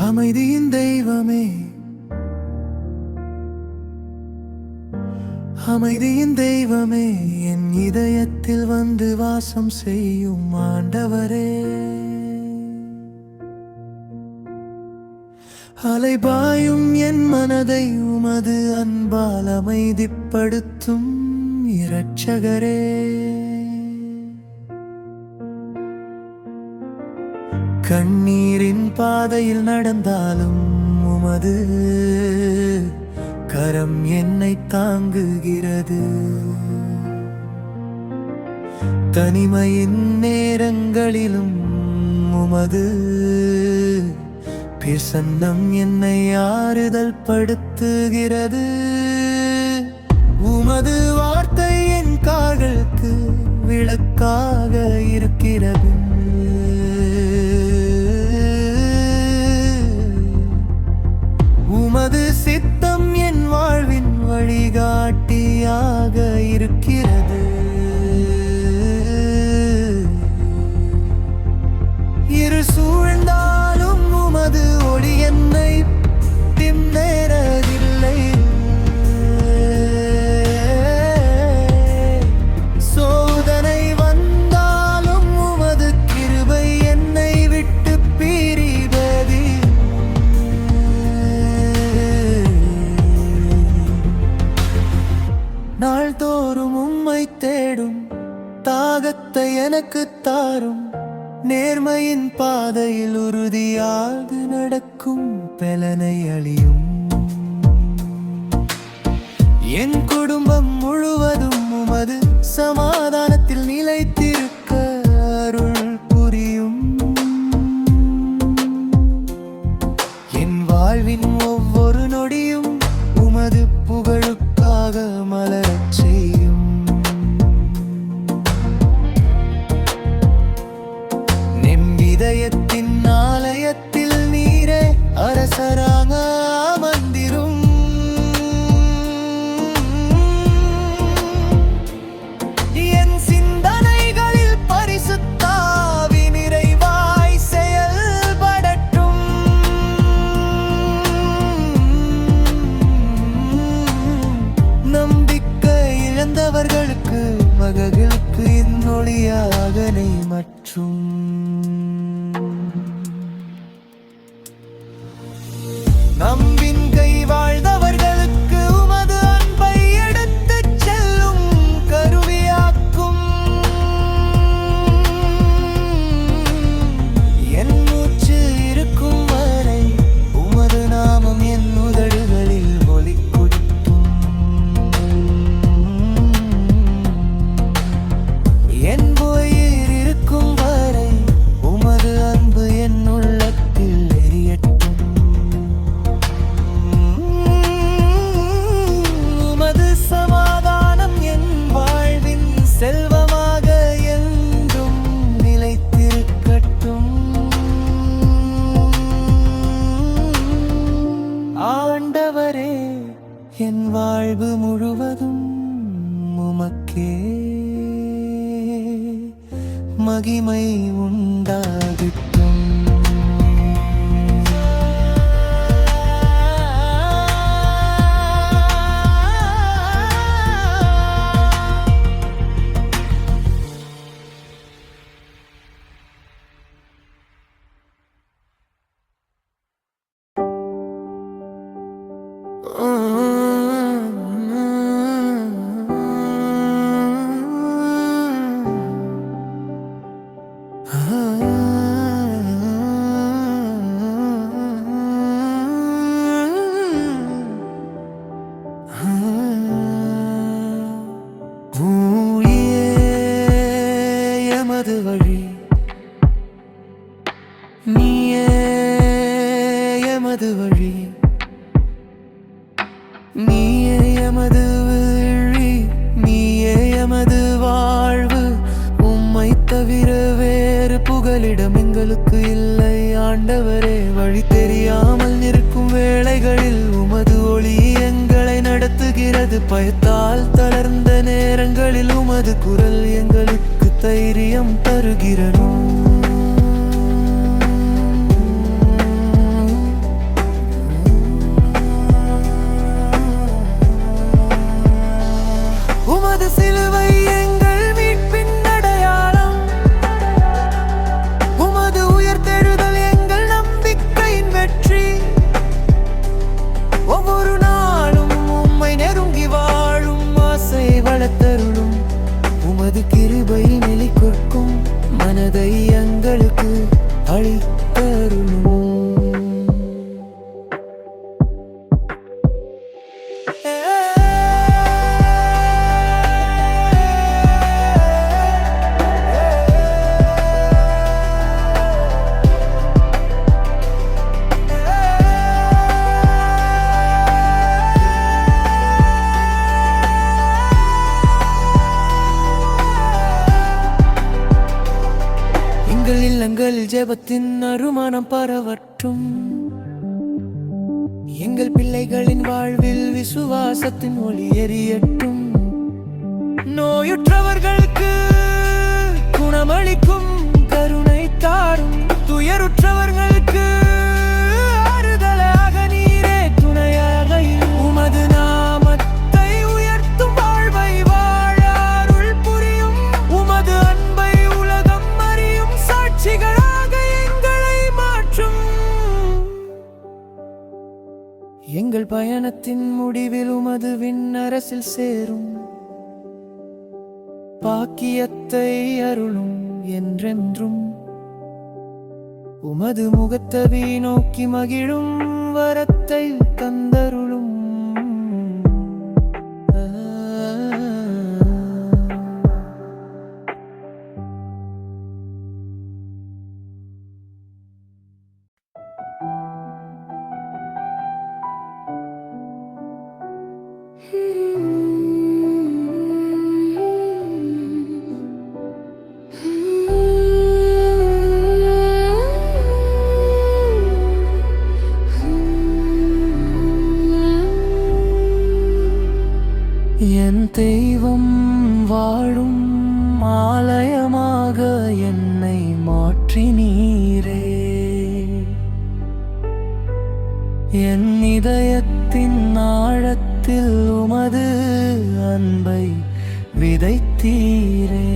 அமைதியின் தெய்வமே, அமைதியின் தெய்வமே, என் இதயத்தில் வந்து வாசம் செய்யும் ஆண்டவரே. அலைபாயும் என் மனதை உமது அன்பால் அமைதிப்படுத்தும் இரட்சகரே. கண்ணீரின் பாதையில் நடந்தாலும் உமது கரம் என்னை தாங்குகிறது. தனிமையின் நேரங்களிலும் உமது பிரசன்னம் என்னை ஆறுதல் படுத்துகிறது. உமது வார்த்தை என் கால்களுக்கு விளக்காக இருக்கிறது. உமது சித்தம் என் வாழ்வின் வழிகாட்டியாக இருக்கிறது. இரு சூழ்ந்தாலும் உமது ஒளி என்னை திண்ணேறதில்லை. சோதனை வந்தாலும் உமது கிருபை என்னை விட்டு பிரிவதில்லை. நாள்தோறும் உம்மை தேடும் தாகத்தை எனக்கு தாரும். நேர்மையின் பாதையில் உறுதியாக நடக்கும் பலனை அளியும். என் குடும்பம் முழுவதும் உமது சமாதானத்தில் நிலைத்திருக்க அருள் புரியும். என் வாழ்வின் ஒவ்வொரு நொடியும் உமது புகழுக்காக மலரச் செய்யும். இதயத்தின் ஆலயத்தில் நீரே அரசராக அமர்ந்திரும். என் சிந்தனைகளில் பரிசுத்த ஆவி நிறைவாய் செயல்படட்டும். நம்பிக்கை இழந்தவர்களுக்கு மகளுக்கு இன்னொளியாகனை மற்றும் நம்பிக்கை வாழ்ந்தவர்களுக்கு உமது அன்பை எடுத்துச் செல்லும் கருவியாக்கும். என் மூச்சு இருக்கும் வரை உமது நாமம் என் உதடுகளில் ஒலி கொடுக்கும். என் உயிர் இருக்கும் வரை உமது அன்பு என் உள்ளத்தில் எரியட்டும். செல்வமாக என்றும் நிலைத்திருக்கட்டும். ஆண்டவரே, என் வாழ்வு முழுவதும் உமக்கே மகிமை உண்டாகட்டும். எமது வழி நீயே, எமது வழி நீயே, எமது வழி நீயே, எமது வாழ்வு. உம்மை தவிர வேறு புகலிடம் எங்களுக்கு இல்லை. ஆண்டவரே, வழி தெரியாமல் இருக்கும் வேளைகளில் உமது ஒளி எங்களை நடத்துகிறது. பயத்தால் தளர்ந்த நேரங்களில் உமது குரல் எங்களுக்கு தைரியம் தருகிறது. உமது சிலுவை எங்கள் மீட்பின் அடையாளம், உமது உயிர்த்தெழுதல் எங்கள் நம்பிக்கையின் வெற்றி. ஒவ்வொரு நாளும் உம்மை நெருங்கி வாழும் ஆசை வளர்த்தருளும். உமது கிருபை நிலைக்கும் மனதை எங்களுக்கு அளித்தருளும். எங்கள் இல்லங்களில் ஜெபத்தின் அருமணம் பரவட்டும். எங்கள் பிள்ளைகளின் வாழ்வில் விசுவாசத்தின் ஒளி எரியட்டும். நோயுற்றவர்களுக்கு குணமளிக்கும் கருணை தாரும். துயருற்றவர்களுக்கு ஆறுதலாக நீரே துணையாக உமது நாமத்தை உயர்த்தும் வாழ்வை வாழ அருள் புரியும். உமது அன்பை உலகம் அறியும் சாட்சிகளாக எங்களை மாற்றும். எங்கள் பயணத்தின் முடிவில் உமது விண்ணரசில் சேரும் பாக்கியத்தை அருளும் என்றென்றும். உமது முகத்தவி நோக்கி மகிழும் வரத்தை தந்தருளும். என் தெய்வம் வாழும் ஆலயமாக என்னை மாற்றினீரே. என் இதயத்தின் ஆழத்தில் உமது அன்பை விதைத்தீரே.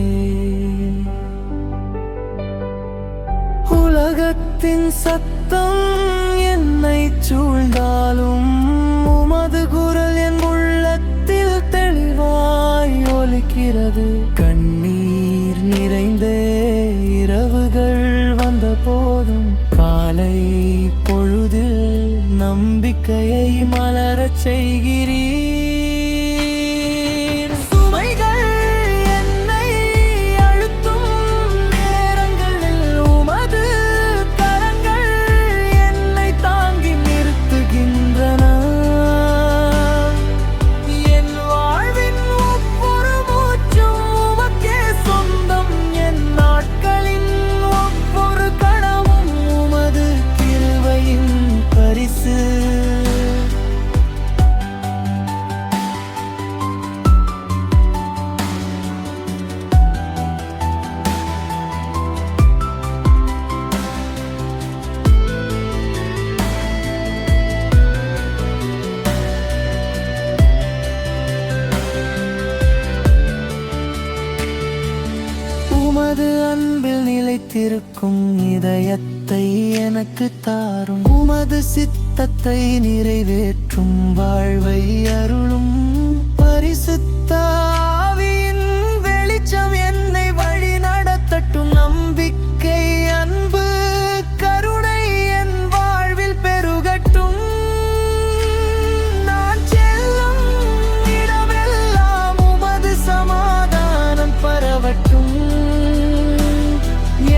உலகத்தின் சத்தம் என்னை சூழ்ந்தாலும் உமது குரல் என் உள்ளத்தில் தெளிவாய் ஒலிக்கிறது. கண்ணீர் நிறைந்தே இரவுகள் வந்த போதும் காலை பொழுதில் நம்பிக்கையை மலரச் செய்கிறீர். சுமைகள் என்னை அழுத்தும் நேரங்களில் உமது கரங்கள் என்னை தாங்கி நிறுத்துகின்றன. என் வாழ்வின் ஒவ்வொரு மூச்சும் உமக்கே சொந்தம். என் நாட்களின் ஒவ்வொரு கணமும் உமது கிருபையின் பரிசு. உமது அன்பில் நிலைத்திருக்கும் இதயத்தை எனக்கு தாரும். உமது சித்தத்தை நிறைவேற்றும் வாழ்வை அருளும். பரிசுத்த ஆவியின் வெளிச்சம் என்னை வழி நடத்தட்டும். நம்பிக்கை அன்பு கருணை என் வாழ்வில் பெருகட்டும். நான் செல்லும் இடமெல்லாம் உமது சமாதானம் பரவட்டும்.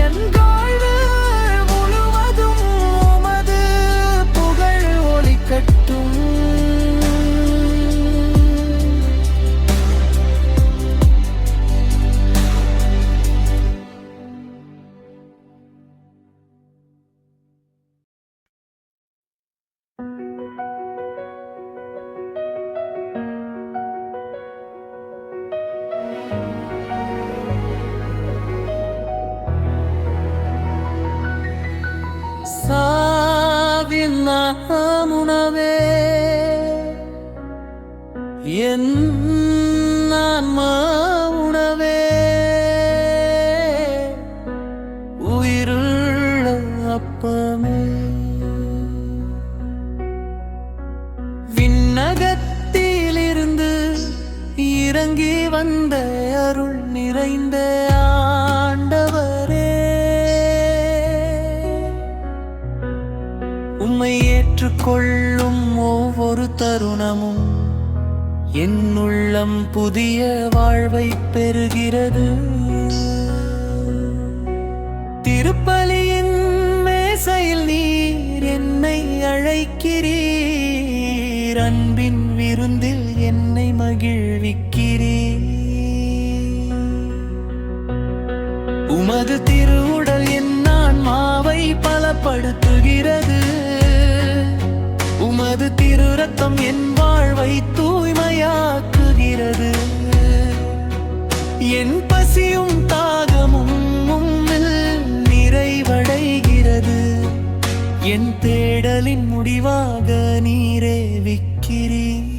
என் வாழ்வு முழுவதும் உமது புகழ் ஒலிக்கட்டும். நாம் உணவே என் ஆன்மா உணவே உயிருள்ள அப்பமே விண்ணகத்திலிருந்து இறங்கி வந்த அருள் நிறைந்த ஆண்டவரே உம்மை ஏற்றுக்கொள்ளும் ஒவ்வொரு தருணமும் என் உள்ளம் புதிய வாழ்வை பெறுகிறது. திருப்பலியின் மேசையில் நீர் என்னை அழைக்கிறீர், அன்பின் விருந்தில் என்னை மகிழ்விக்கிறீர். உமது திருவுடல் என் ஆன்மாவை பலப்படுத்துகிறது, உமது திரு ரத்தம் என் வாழ்வை தூய்மையாக்குகிறது. என் பசியும் தாகமும் உம்மில் நிறைவடைகிறது, என் தேடலின் முடிவாக நீரே விக்கிறீர்.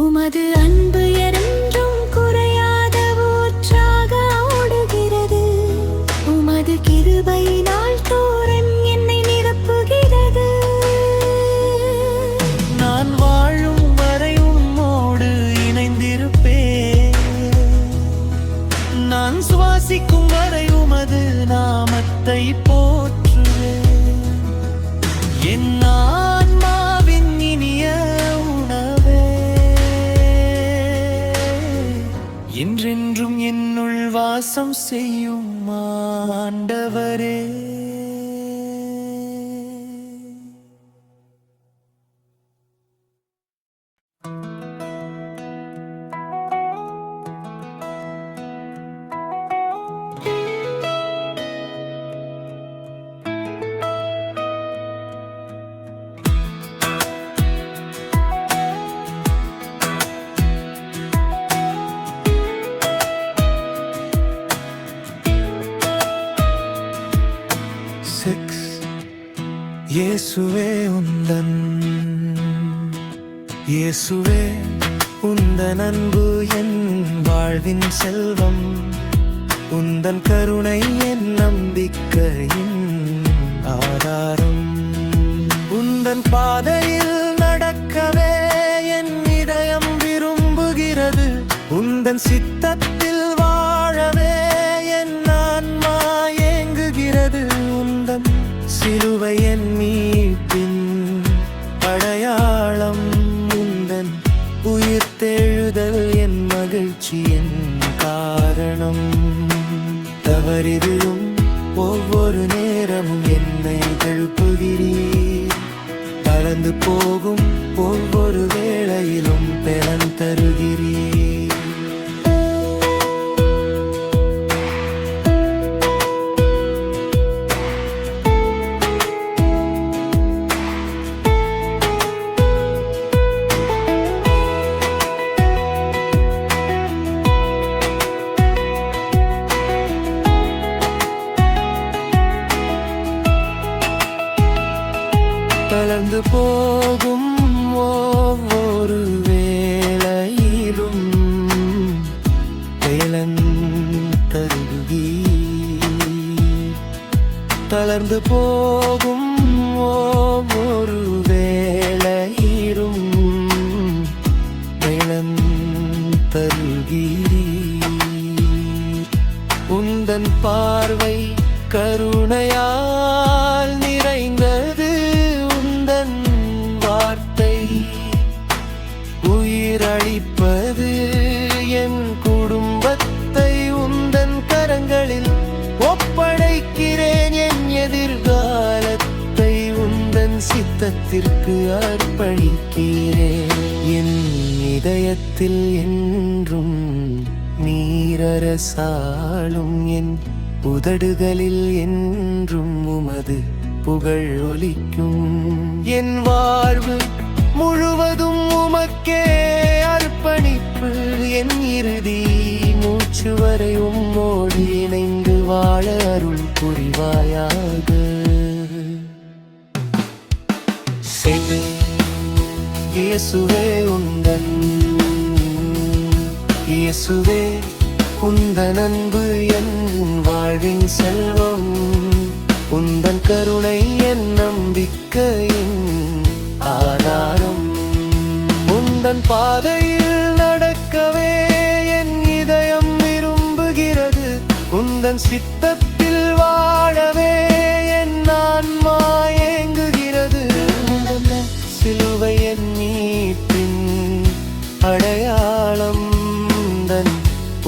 உமது அன்பு என்றும் குறையாத ஊற்றாக ஓடுகிறது, உமது கிருபையினால் தோறும் என்னை நிரப்புகிறது. நான் வாழும் வரை உம்மோடு இணைந்திருப்பேன், நான் சுவாசிக்கும் வரை உமது நாமத்தை போற்றுவேன். என் ஆன்மாவின் இனிய உணவே என்றென்றும் என்னுள் வாசம் செய்யும் ஆண்டவரே. இயேசுவே உந்தன், இயேசுவே உந்தன் அன்பு என் வாழ்வின் செல்வம், உந்தன் கருணை என் நம்பிக்கையின் ஆதாரம். உந்தன் பாதையில் நடக்கவே என் இதயம் விரும்புகிறது, உந்தன் சித்தத்தில் வாழவே என் ஆன்மா ஏங்குகிறது. உந்தன் சிலுவை என் மீட்பின் அடையாளம், உந்தன் உயிர்த்தெழுதல் என் மகிழ்ச்சியின் காரணம். தவறிவிடும் ஒவ்வொரு நேரமும் என்னை எழுப்புகிறீர், பறந்து போகும் ஒவ்வொரு வேளையிலும் பெறன் தருகிறீர். தளர்ந்து போகும் ஒவ்வொரு வேளையிலும் வேலன் தருகிறீர். தளர்ந்து போகும் ஒவ்வொரு வேளையிலும் வேலன் தருகிறீர். உந்தன் பார்வை கருணையால் நிறைந்தது, உந்தன் வார்த்தை உயிரளிப்பது. என் குடும்பத்தை உந்தன் கரங்களில் ஒப்படைக்கிறேன், என் எதிர்காலத்தை உந்தன் சித்தத்திற்கு அர்ப்பணிக்கிறேன். என் இதயத்தில் என்றும் நீரரசாளும், என் உதடுகளில் என்றும் உமது புகழ் ஒலிக்கும். என் வாழ்வு முழுவதும் உமக்கே அர்ப்பணிப்பு, என் இறுதி மூச்சு வரை உம்மோடு இணைந்து வாழ அருள் புரிவாயாக. இயேசுவே இயேசுவே உந்தன் அன்பு என் வாழ்வின் செல்வம், உந்தன் கருணை என் நம்பிக்கையின் ஆதாரம். உந்தன் பாதையில் நடக்கவே என் இதயம் விரும்புகிறது, உந்தன் சித்தத்தில் வாழவே என் ஆன்மா ஏங்குகிறது. சிலுவை என் மீட்பின் அடையாளம், தன்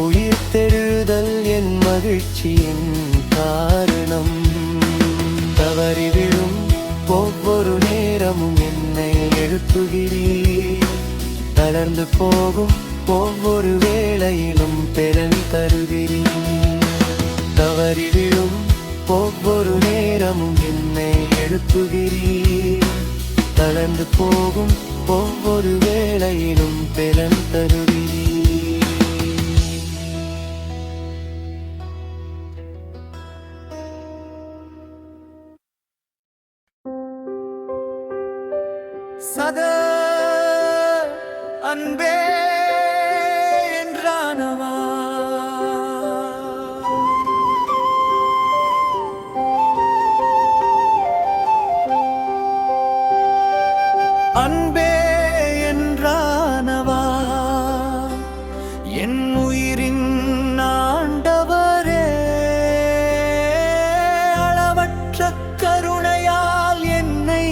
உயிர் தெழுதல் என் மகிழ்ச்சியின் காரணம். தவறி விழும் ஒவ்வொரு நேரமும் என்னை எழுப்புகிறீர், தளர்ந்து போகும் ஒவ்வொரு வேளையிலும் பெறல் தருகிறீர். தவறி விழும் ஒவ்வொரு நேரமும் என்னை எழுப்புகிறீர், தளர்ந்து போகும் ஒவ்வொரு வேளையிலும் பெறல் தருகிறீர். சதா அன்பே என்றானவா, அன்பே என்றானவா என் உயிரின் ஆண்டவரே, அளவற்ற கருணையால் என்னை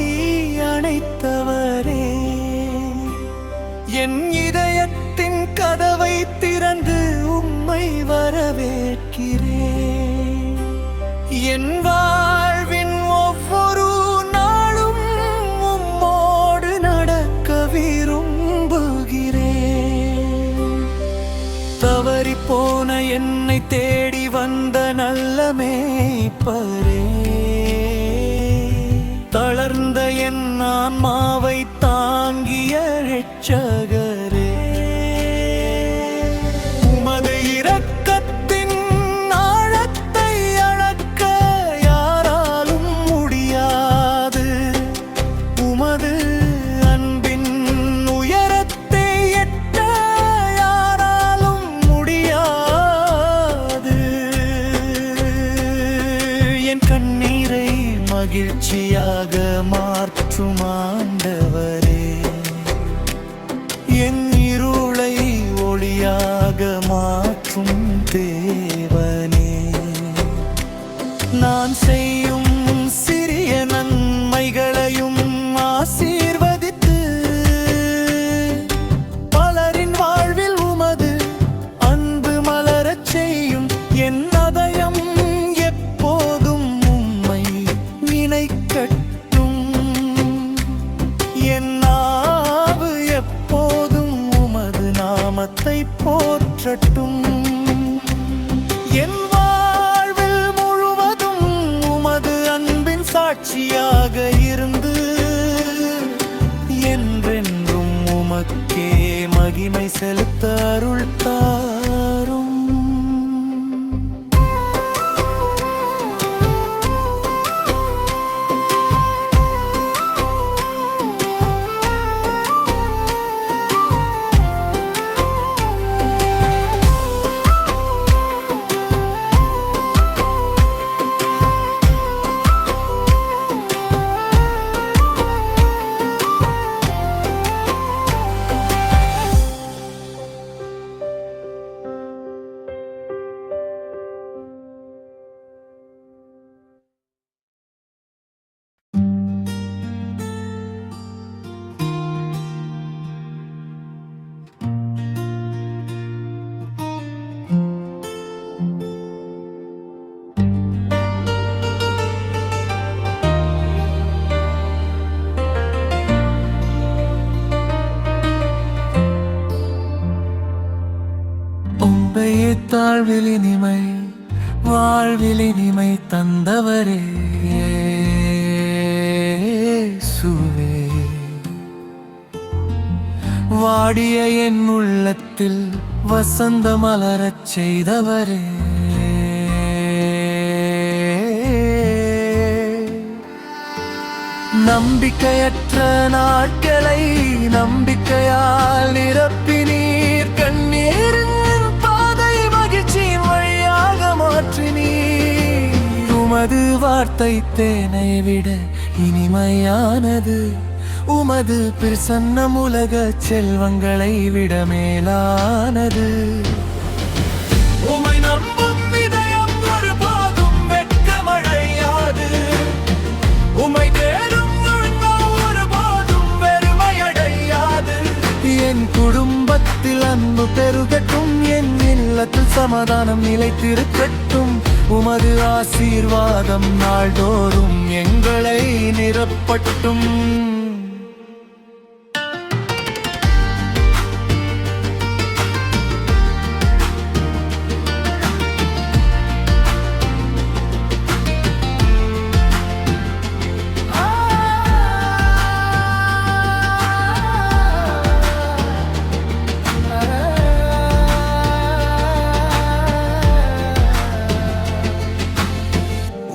அணைத்தவரே, என் இதயத்தின் கதவை திறந்து உம்மை வரவேற்கிறேன். என் வாழ்வின் ஒவ்வொரு நாளும் உம்மோடு நடக்க விரும்புகிறேன். தவறி போன என்னை தேடி வந்த நல்ல மேய்ப்பரே, தளர்ந்த என் ஆன்மாவை தாங்கிய இரட்சகரே, உமது இரக்கத்தின் ஆழத்தை அளக்க யாராலும் முடியாது, உமது அன்பின் உயரத்தை எட்ட யாராலும் முடியாது. என் கண்ணீரை மகிழ்ச்சியாக மாற்றும் ஆண்டவரே, என் இருளை ஒளியாக மாற்றும் தேவனே, நான் செய்யும் சிறிய நன்மைகளையும் ஆசீர்வதித்து பலரின் வாழ்வில் உமது அன்பு மலரச் செய்யும். என் அதயம் எப்போதும் உம்மை நினைக்கட்டும், என் நாவு எப்போதும் உமது நாமத்தை போற்றட்டும். என் வாழ்வில் முழுவதும் உமது அன்பின் சாட்சியாக இருந்து என்றென்றும் உமக்கே மகிமை செலுத்த அருள் தாரும். தாழ்வில் இனிமை வாழ்வில் இனிமை தந்தவரே இயேசுவே, வாடிய என் உள்ளத்தில் வசந்த மலரச் செய்தவரே, நம்பிக்கையற்ற நாட்களை நம்பிக்கையால் நிரப்பினீர். கண்ணீரின் பாதை மகிழ்ச்சியின் வழியாக மாற்றினீர். உமது வார்த்தை தேனை விட இனிமையானது. உமது பிரசன்னம் உலக செல்வங்களை விட மேலானது. உமை நம்பும் இதயம் ஒருபோதும் வெட்கமடையாது. உமை தேடும் உள்ளம் ஒருபோதும் வெறுமையடையாது. என் குடும்பத்தில் அன்பு பெருகட்டும். என் இல்லத்தில் சமாதானம் நிலைத்திருக்கட்டும். உமது ஆசீர்வாதம் நாள்தோறும் எங்களை நிரப்பட்டும்.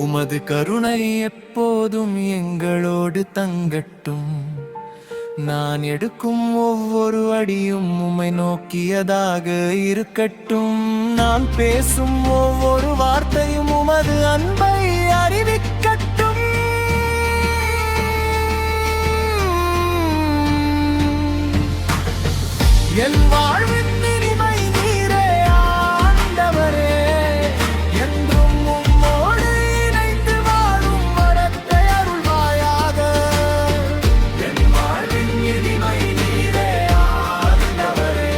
உமது கருணை எப்போதும் எங்களோடு தங்கட்டும். நான் எடுக்கும் ஒவ்வொரு அடியும் உம்மை நோக்கியதாக இருக்கட்டும். நான் பேசும் ஒவ்வொரு வார்த்தையும் உமது அன்பை அறிவிக்கட்டும். என் வாழ்வின் இனிமை நீரே ஆண்டவரே. என்றும் உம்மோடு இணைந்து வாழும் வரத்தை அருள்வாயாக. என் வாழ்வின் இனிமை நீரே ஆண்டவரே.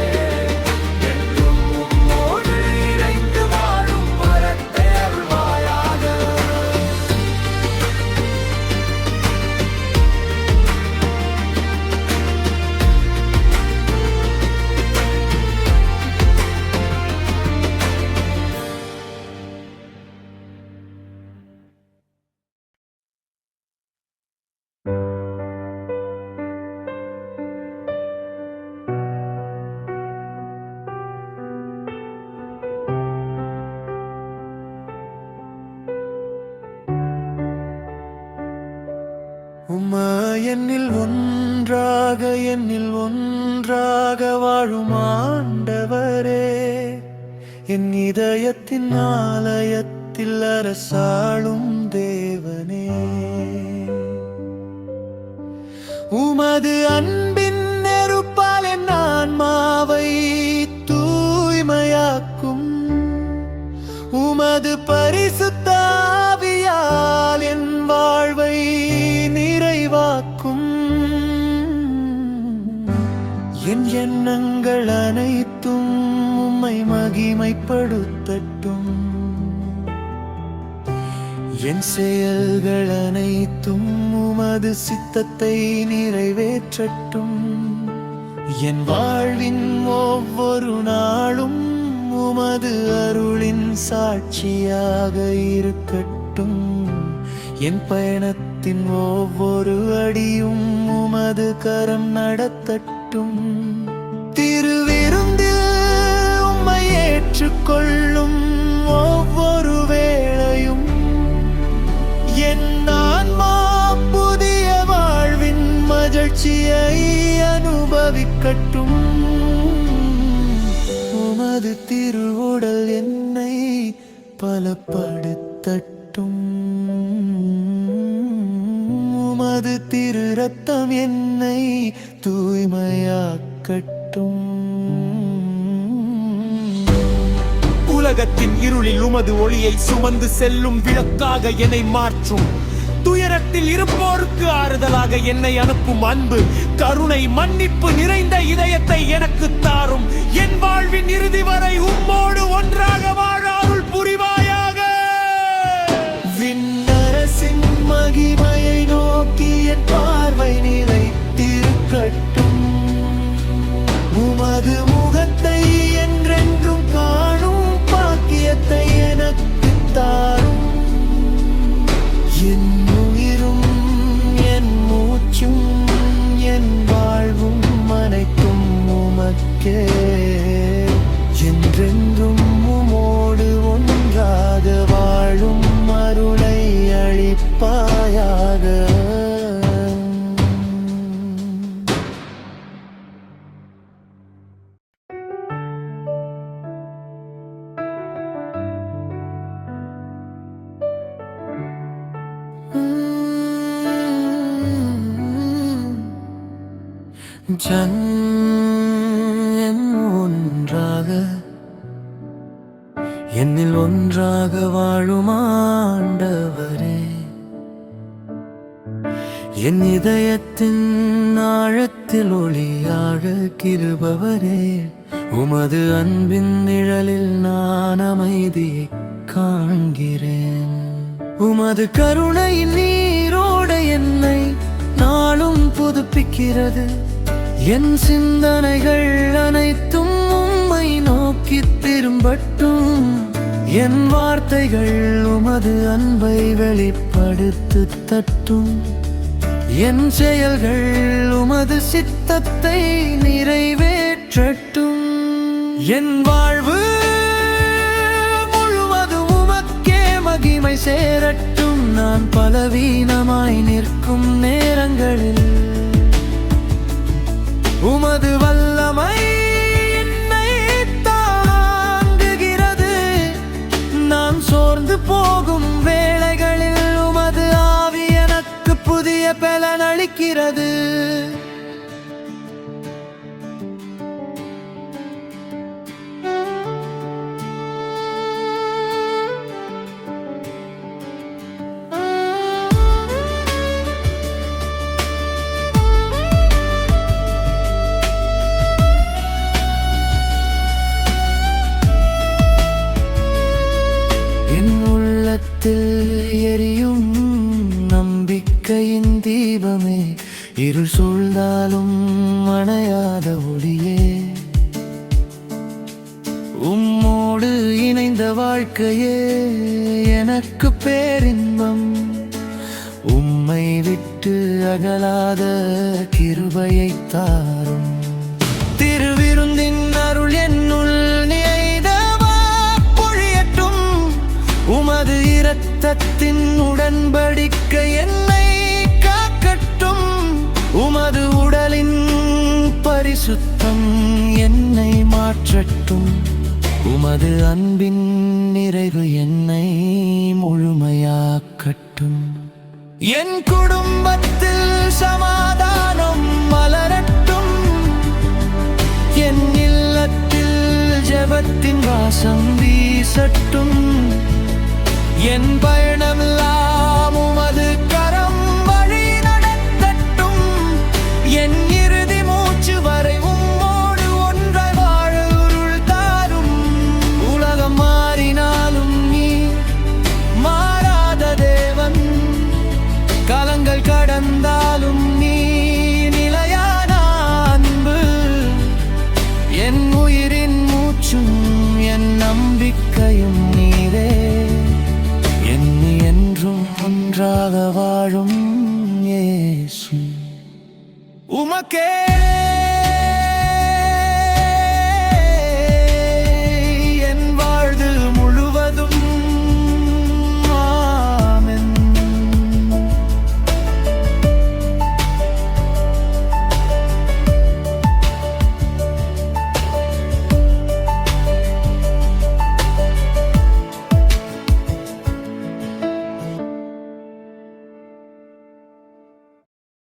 என்றும் உம்மோடு இணைந்து வாழும் வரத்தை அருள்வாயாக. என்னில் ஒன்றாக வாழும் ஆண்டவரே. என் இதயத்தின் ஆலயத்தில் அரசாளும் தேவனே. உமது அன்பின் நெருப்பால் என் ஆன்மாவை தூய்மையாக்கும். உமது பரிசுத்த ஆவியால் என் வாழ்வை நிறைவாக்கும். என் எண்ணங்கள் அனைத்தும் உம்மை மகிமைப்படுத்தட்டும். என் செயல்கள் அனைத்தும் உமது சித்தத்தை நிறைவேற்றட்டும். என் வாழ்வின் ஒவ்வொரு நாளும் உமது அருளின் சாட்சியாக இருக்கட்டும். என் பயணத்தின் ஒவ்வொரு அடியும் உமது கரம் நடத்தட்டும். திருவிருந்தில் உம்மை ஏற்றுக்கொள்ளும் ஒவ்வொரு வேளையும் என் ஆன்மா புதிய வாழ்வின் மகிழ்ச்சியை அனுபவிக்கட்டும். உமது திருவுடல் என்னை பலப்படுத்தட்டும். உமது திரு ரத்தம் என்னை தூய்மையாக்கட்டும். உலகத்தின் இருளில் உமது ஒளியை சுமந்து செல்லும் விளக்காக என்னை மாற்றும். துயரத்தில் இருப்போருக்கு ஆறுதலாக என்னை அனுப்பும் அன்பு, கருணை, மன்னிப்பு நிறைந்த இதயத்தை எனக்கு தாரும். என் வாழ்வின் இறுதி வரை உம்மோடு ஒன்றாக வாழ அருள் புரிவாயாக. விண்ணரசின் மகிமையை நோக்கி என் பார்வை நிலைத்திருக்கட்டும். உமது முகத்தை என்றென்றும் காணும் பாக்கியத்தை எனக்கு தாரும். என் உயிரும் என் மூச்சும் என் வாழ்வும் அனைத்தும் உமக்கே. என்றென்றும் உமோடு ஒன்றாக வாழும் அருளை அளிப்பாயாக. ஒன்றாக என்னில் ஒன்றாக வாழும் ஆண்டவரே, என் இதயத்தின் ஆழத்தில் ஒளியாக கிருபவரே, உமது அன்பின் நிழலில் நான் அமைதியை காண்கிறேன். உமது கருணையின் நீரோடு என்னை நாளும் புதுப்பிக்கிறது. என் சிந்தனைகள் அனைத்தும் உம்மை நோக்கி திரும்பட்டும். என் வார்த்தைகள் உமது அன்பை வெளிப்படுத்து தட்டும். என் செயல்கள் உமது சித்தத்தை நிறைவேற்றட்டும். என் வாழ்வு முழுவதும் உமக்கே மகிமை சேரட்டும். நான் பலவீனமாய் நிற்கும் நேரங்களில் உமது வல்லமை என்னை தாங்குகிறது. நான் சோர்ந்து போகும் வேளைகளில் உமது ஆவி எனக்கு புதிய பலன் அளிக்கிறது. எரியும் நம்பிக்கையின் தீபமே, இருள் சூழ்ந்தாலும் அணையாத ஒளியே, உம்மோடு இணைந்த வாழ்க்கையே எனக்கு பேரின்பம். உம்மை விட்டு அகலாத கிருபையை தாரும். திருவிருந்தின் அருள் என்னுள் உமது இரத்தத்தின் உடன்படிக்கை என்னை காக்கட்டும். உமது உடலின் பரிசுத்தம் என்னை மாற்றட்டும். உமது அன்பின் நிறைவு என்னை முழுமையாக்கட்டும். என் குடும்பத்தில் சமாதானம் மலரட்டும். என் இல்லத்தில் ஜெபத்தின் வாசம் வீசட்டும். என் பயணமெல்லாம்